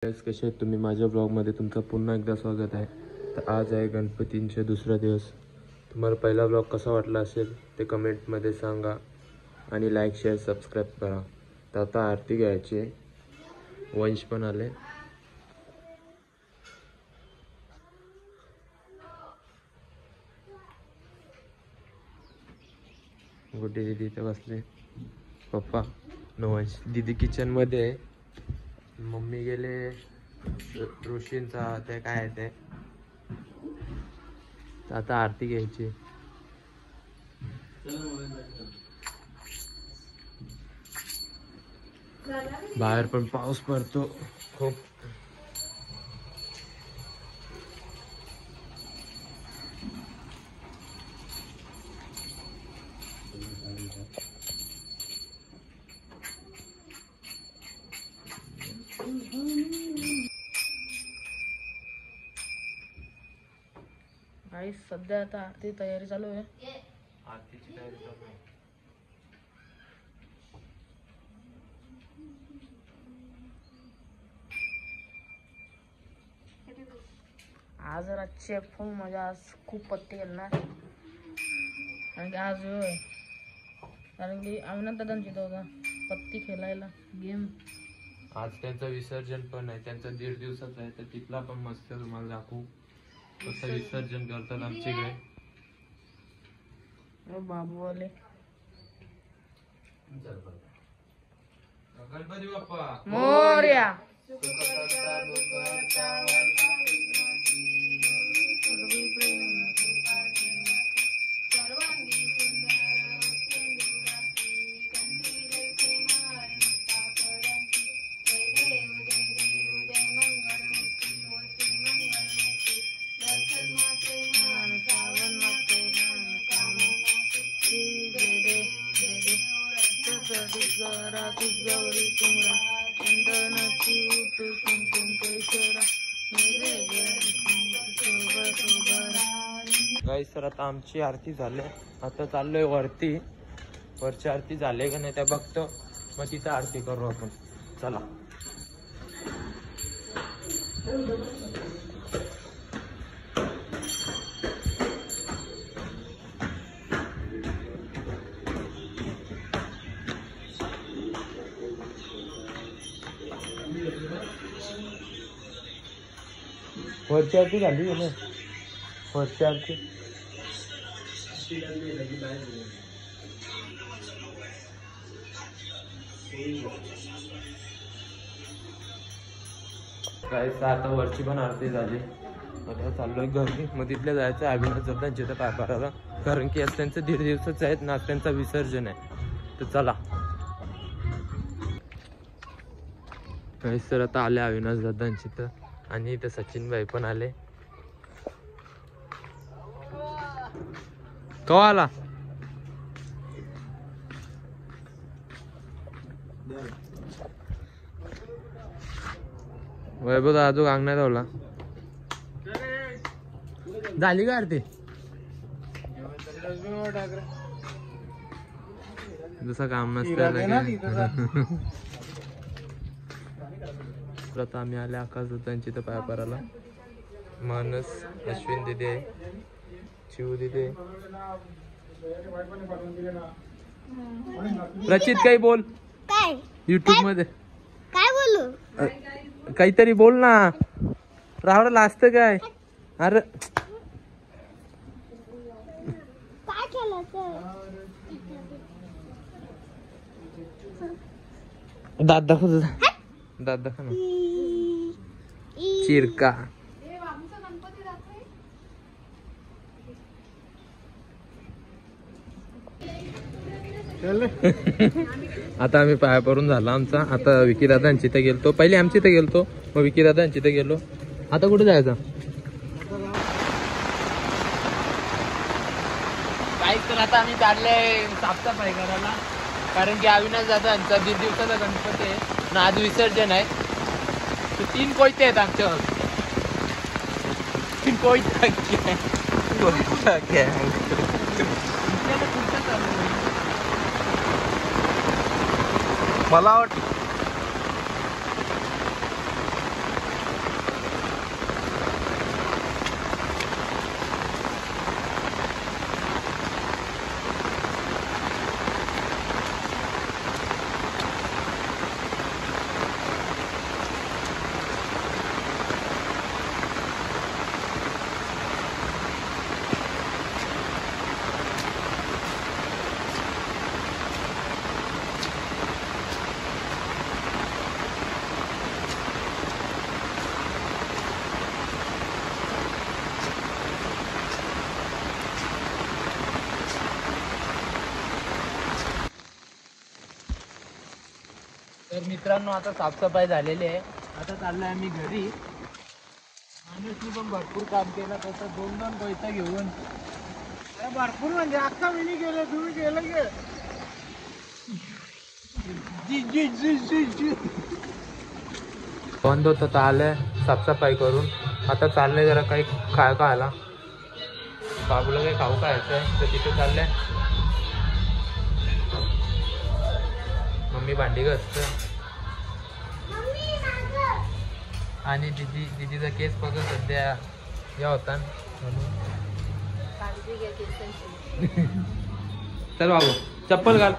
कसे आहेत तुम्ही? माझ्या ब्लॉगमध्ये तुमचं पुन्हा एकदा स्वागत आहे. तर आज आहे गणपतींचे दुसरा दिवस. तुम्हाला पहिला ब्लॉग कसा वाटला असेल ते कमेंटमध्ये सांगा आणि लाईक शेअर सबस्क्राईब करा. तर आता आरती घ्यायची आहे. वंश पण आले. गुड्डी दीदी इथे बसले. पप्पा वंश दीदी किचनमध्ये आहे. मम्मी गेले ऋषींचा ते काय आहे ते. आता आरती घ्यायची. बाहेर पण पाऊस पडतो खूप. गाईस सध्या आता आरती तयारी चालू आहे. आरतीची तयारी चालू आहे. आज रातची फुल मजा. आज खूप पत्ती खेळणार कारण की आज कारण की अविनाश दादांची होता पत्ती खेळायला गेम. आज त्यांचं विसर्जन पण आहे. त्यांचं 1.5 दिवसाचं आहे. तर तिथला पण मस्त तुम्हाला दाखवू कसं विसर्जन करतात आमच्याकडे. बाबू आले. गणपती बाप्पा मोरया. गाईस तर आता आमची आरती झाली. आता चाललोय वरती. वरची आरती झाली का नाही त्या बघतो. मग तिथं आरती करू आपण. चला. वरची आरती झाली का नाही? वरची आरती गाईस आता वरची पण आरती झाली. आता चाललोय घरी. मग तिथल्या जायचं अविनाश दादांच्या इथं पाय पारायला कारण की आज त्यांचं 1.5 दिवसाचं आहेत ना. त्यांचं विसर्जन आहे. तर चला. गाईस तर आता आले अविनाश दादांच्या इथं आणि इथं सचिन भाई पण आले. कवा आला? वैभव अजून अंगणात ठेवला. झाली का आरती? जसं काम नसतं. आता आम्ही आले आकाश दादांची तर पाया पराला. मानस अश्विन दिदी आहे. शिव दिदी. रचित काही बोल. काय युट्यूब मध्ये काय बोलू? काहीतरी बोल ना. राहुल असतं काय? अरे काय केलं दात दाखव तुझा. दात दाखव ना. चिरका. आता आम्ही पाया पडून झाला आमचा. आता विकी दादांची इथे गेलतो. पहिले आमची इथे गेलतो. मग विकी दादांची इथे गेलो. आता कुठे जायचं? गाईस तर आता आम्ही चाललोय साफसफाई करायला कारण की अविनाश दादांचा 1.5 दिवसाचा गणपती आहे ना. आज विसर्जन आहे. तर 3 कोयते आहेत आमच्यावर. 3 कोयते. मला वाटतं मित्रांनो आता साफसफाई झालेली आहे. आता चाललोय आम्ही घरी. माणूसनी पण भरपूर काम केलं तर 2-2 पैसा घेऊन भरपूर म्हणजे अख्खा मिनी गेले. तुम्ही गेलं गे बंद होतं तर आलंय साफसफाई करून. आता चाललंय जरा काही खायला. बाबूला काही खाऊ खायचंय तर तिथे चाललंय. मम्मी भांडी घासते आणि दीदीचा केस बघा सध्या या होता म्हणून. चल बाबू चप्पल घाल.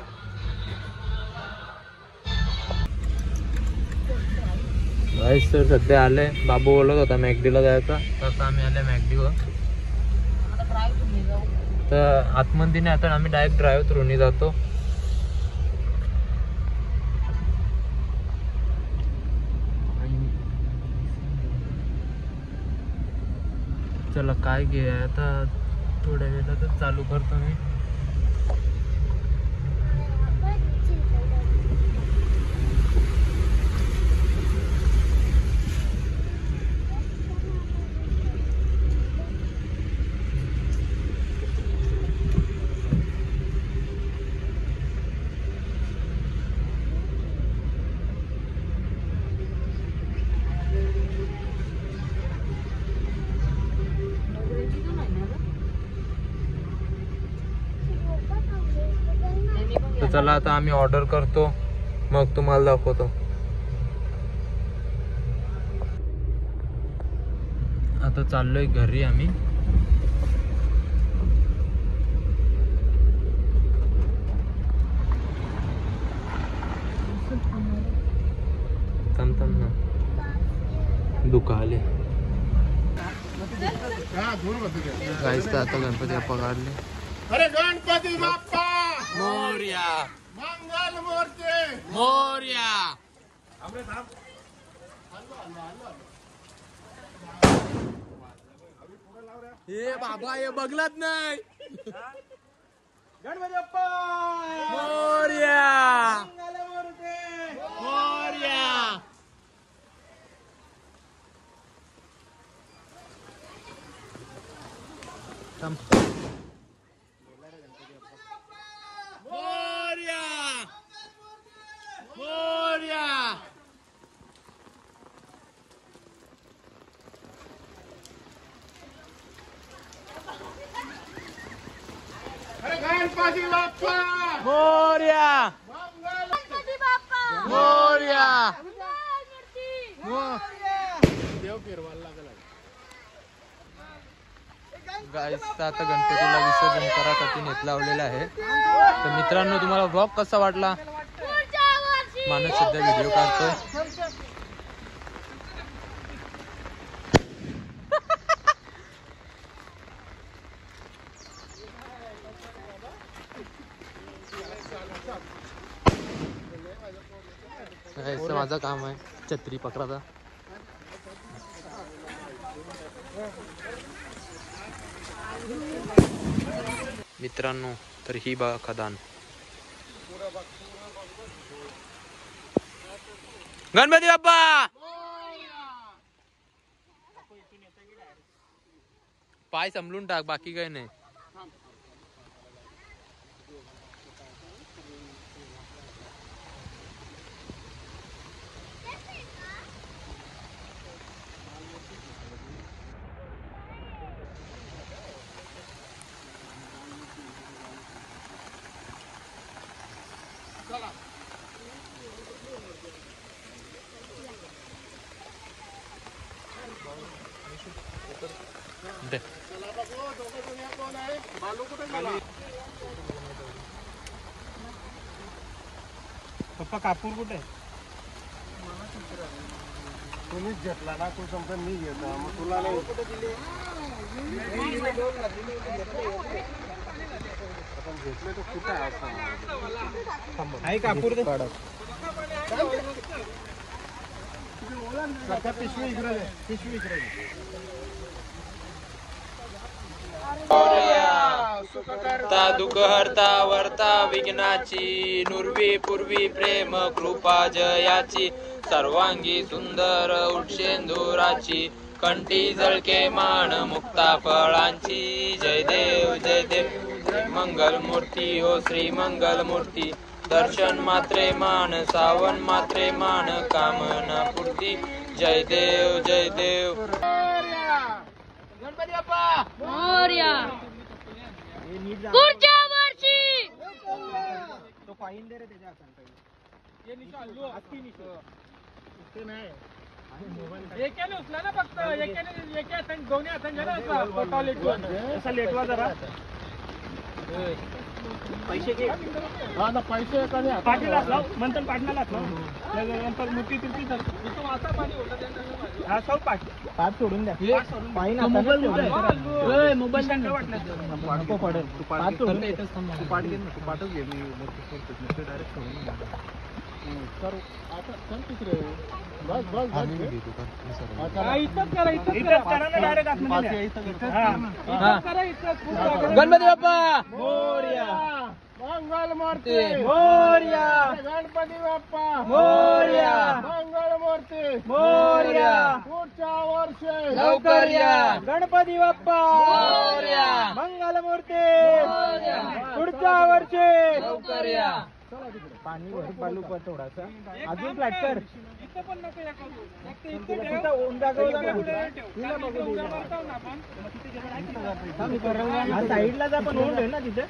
सर सध्या आले. बाबू बोलत होता मॅकडीला जायचा तसं आम्ही आले मॅकडीवर. तर आतमध्ये नाही आता आम्ही डायरेक्ट ड्राईव्ह थ्रूनी जातो. चला काय घे आता थोड्या वेळातच चालू करतो मी. तर चला आता आम्ही ऑर्डर करतो मग तुम्हाला दाखवतो. आता चाललोय घरी आम्ही. थांब ना दुखाले. गाईस तर आता गणपती बाप्पा काढले. अरे गणपती बाप्पा मोरया मंगल मूर्ती मोरया. हे बाबा हे बघलाच नाही. गणपती बाप्पा मोरया मंगल मूर्ती मोरया. मोरया मोरया. अरे गणपती बाप्पा मोरया मंगल गणपती बाप्पा मोरया. देव फिरवायला लागला. गाईस आता गणपतीला विसर्जन करासाठी नेत लावलेला आहे. तर मित्रांनो तुम्हाला ब्लॉग कसा वाटला. मानस सध्या व्हिडिओ काढतोय. गाईस माझं काम आहे छत्री पकडायचा. मित्रांनो तर ही बघा खदान. गणपती बाप्पा पाय समलून टाक बाकी काही नाही. दे. पप्पा कापूर कुठे? तुम्हीच घेतला ना. तू समजा मी घेतो मग तुला नाही. आपण घेतले तो कुठे आहे कापूर दे. पिशवी इकडे पिशवी इकडे. ता दुःख हरता वर्ता विघ्नाची नुर्वी पूर्वी प्रेम कृपा जयाची सर्वांगी सुंदर उठशेंदुराची कंठी जळके मान मुक्ता फळांची जय देव जय मंगल मूर्ती हो श्री मंगल मूर्ती दर्शन मात्रे मान सावन मात्रे मान कामना पूर्ती जय देव गणपती बाप्पा मोरया पुढच्या वर्षी तो फाईन दे रे त्याच्या हातात ये निशाल आती निशाल ते नाही एकाने उचला ना फक्त एका हाताने दोन्ही हाताने जरा उचला फोटो लेटवा असा लेटवा जरा पैसे घे हा ना पैसे कधी पाटीला लाव मंथन पाटणाला लाव नंतर मूर्ती तिरती तर तो वाचा पाणी होता हा सब पाठ सोडून द्या पाणी ना मोबाईल मोबाईल त्यांना वाटलं नको पडेल तू पाठ सोडून येतच थांब तू पाठ घे ना तू पाठच घे मी मूर्ती डायरेक्ट सोडून सर आता चल तिकडे बस बस बस इथंच करा ना डायरेक्ट आतमध्ये गणपती बाप्पा मोरया मंगल मूर्ती मोरया गणपती बाप्पा मोरया मंगल मूर्ती मोरया पुढच्या वर्षी लवकर या गणपती बाप्पा मोरया मंगल मूर्ती पुढच्या वर्षी लवकर या पाणी भर बालू पर थोडासा अजून फ्लॅट कर इथं पण नको साईडला जा पण ओंड आहे ना तिथे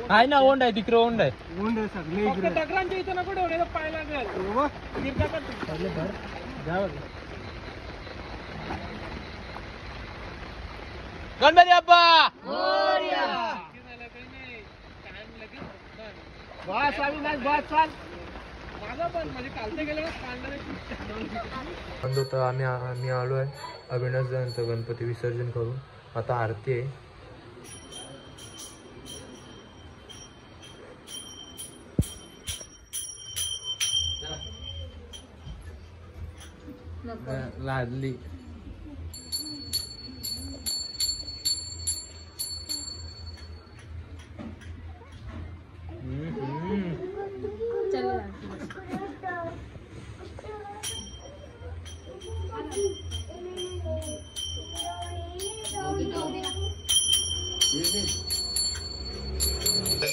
आहे ना ओंड आहे तिकडे ओंड आहे ओंड आहे सगळे दगडांच्या इथं नको ठेवले पाय लागेल गणपती बाप्पा बस अविनाश बस चाल माझा पण म्हणजे कालते गेले तर आम्ही आलो आहे अविनाश जयंत गणपती विसर्जन करून आता आरती आहे. लादली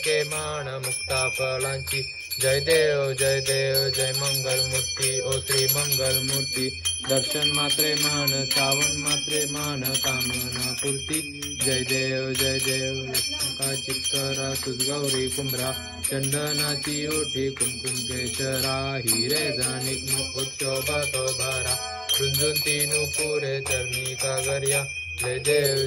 के मान मुक्ता फळांची जय देव जय मंगल मूर्ती ओ श्री मंगल मूर्ती दर्शन मात्रे मान सावन मात्रे मान कामना पूर्ती जय देव चित्तरा तुझ गौरी कुंभरा चंदनाची ओठी कुमकुम केशरा हिरे जाणिक मुख शोभा तो भारा रुंजून तीनू पुरे चरणी कागर्या जय देव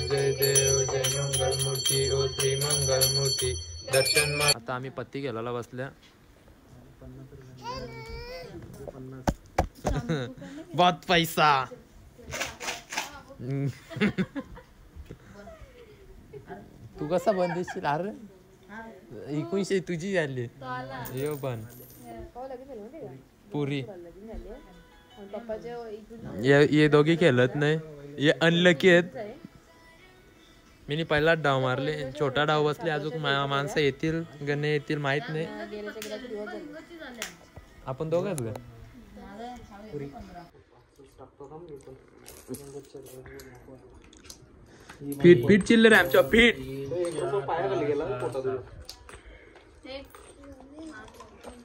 जय मंगल मूर्ती ओ श्री मंगल मूर्ती दर्शन मा. आता आम्ही पत्ती गेला बसल्या बहुत पैसा तू कसा बंदेशील अरे 1900 तुझी झाली येऊ पण पुरी ये दोघी खेळत नाही ये अनलकी आहेत. मी पहिलाच डाव मारले छोटा डाव बसले अजून माणसं येतील गणे येतील माहित नाही. आपण दोघंच ग पीठ चिल्लर आहे आमच्या पीठ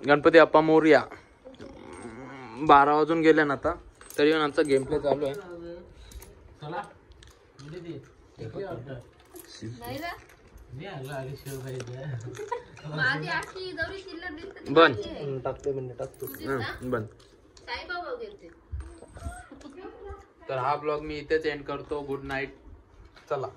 गणपती बाप्पा मोरया. 12 वाजून गेले ना आता तरी पण आमचा गेम प्ले चालू आहे. बंद तर हा ब्लॉग मी इथेच एंड करतो. Good night. चला.